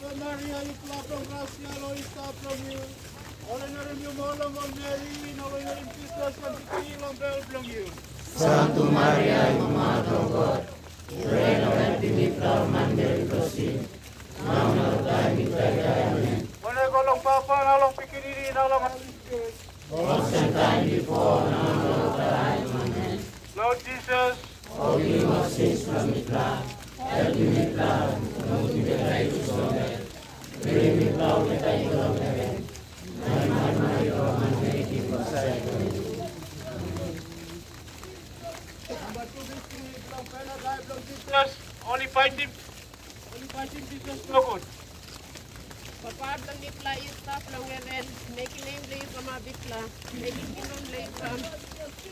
Ave Maria, you full of gracia, Lord is from you. Ordinary you more of Mary, no longer in Jesus, and to be longer from you. Santa Maria, Mother of God, pray for us beneath our mandate to sin. Now and at the time we pray, amen. When I go along Papa, and along Piccadilly, and along Holy Spirit. Once and time before, now and at the time, amen. Lord Jesus, forgive our sins from the blood, help me with love, not in the righteous order. Bring me proud that I go to heaven. My Mary, your humanity was silent. number 250 from Canada, from Jesus, only fighting Jesus no good. Papa blang nipla yusta from heaven, making name lay from our bikla, making kingdom lay from,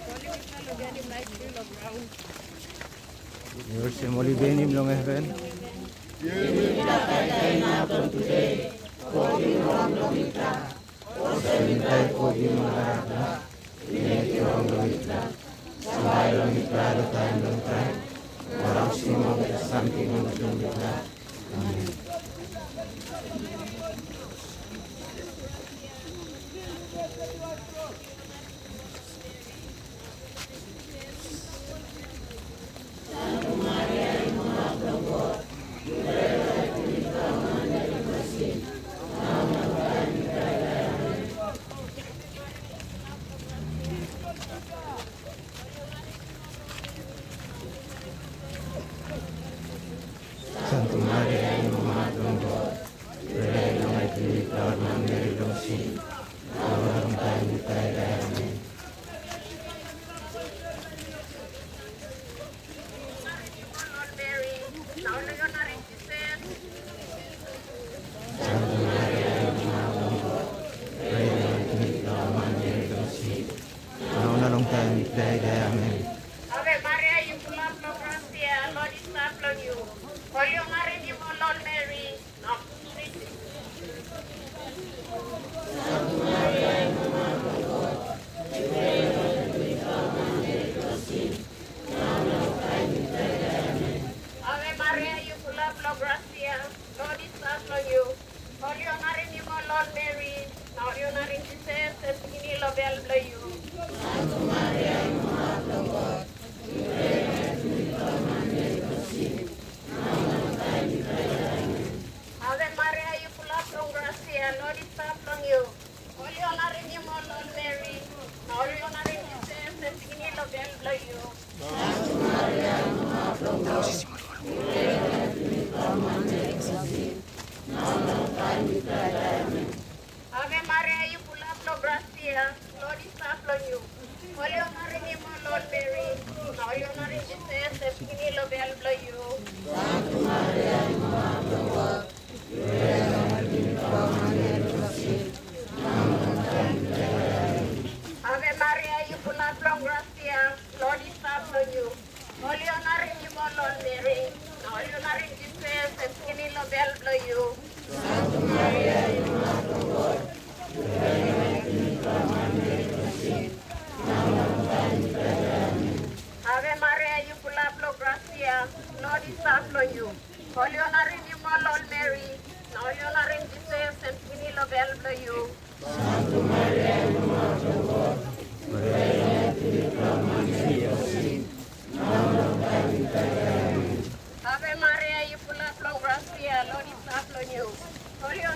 calling nipla loganim like field of ground. Yours and Molly Benim long heaven. Give me the time now from today, forgive wrong long nipla, also in thy forgive maharapla, make you wrong long nipla, sampai long nipla the time long time, orang semua get something on the long nipla. Amen. Santa Maria, Mother of God, pray long I believe our man Mary don't sin. Now and time we pray, amen. Lord Mary, now Leonard in Jesus. Santa Maria, Mother of God, pray long I believe our man Mary don't sin. Now and long time we pray, amen. Ave Maria, you full of gracia, Lord is from you. Holy Mary, you Lord Mary, now Santa Maria, Mother of God, pray long I believe our man Mary don't sin. Now and long time we pray, amen. Ave Maria, you full of gracia, Lord is from you. Holy Mary, you Lord Mary, now you are in Jesus, and beginning of you. Santa Maria, Mother of God, pray long I believe our man Mary don't sin. Now and long time we pray, amen. Ave Maria, you full of gracia, Lord is from you. Holy Mary, you Lord Mary, now you are in Jesus, and beginning of you. Santa Maria, Mother of God, pray long I believe our man Mary don't sin. Now and long time we pray, amen. Ave Maria, you full of gracia, Lord is from you. Holy Mary, you Lord Mary, now you are in Jesus, and beginning of you. Santa Maria, Mother of God, pray long I believe our man Mary don't sin. Now and long time we pray, amen. Ave Maria, you full of gracia, Lord is from you. Holy Mary, you Lord Mary, now you are in Jesus, and beginning of you. Santa Maria, Mother of God, pray long I believe our man Mary don't sin. Now and long time we pray, amen. Ave Maria, you full of gracia, Lord is from you. Holy Mary, you Lord Mary, now you are in Jesus, and beginning of you. Santa Maria, Mother of God, pray long I believe our man Mary don't sin. Now and long time we pray, amen. Ave Maria, you full of gracia, Lord is from you. Holy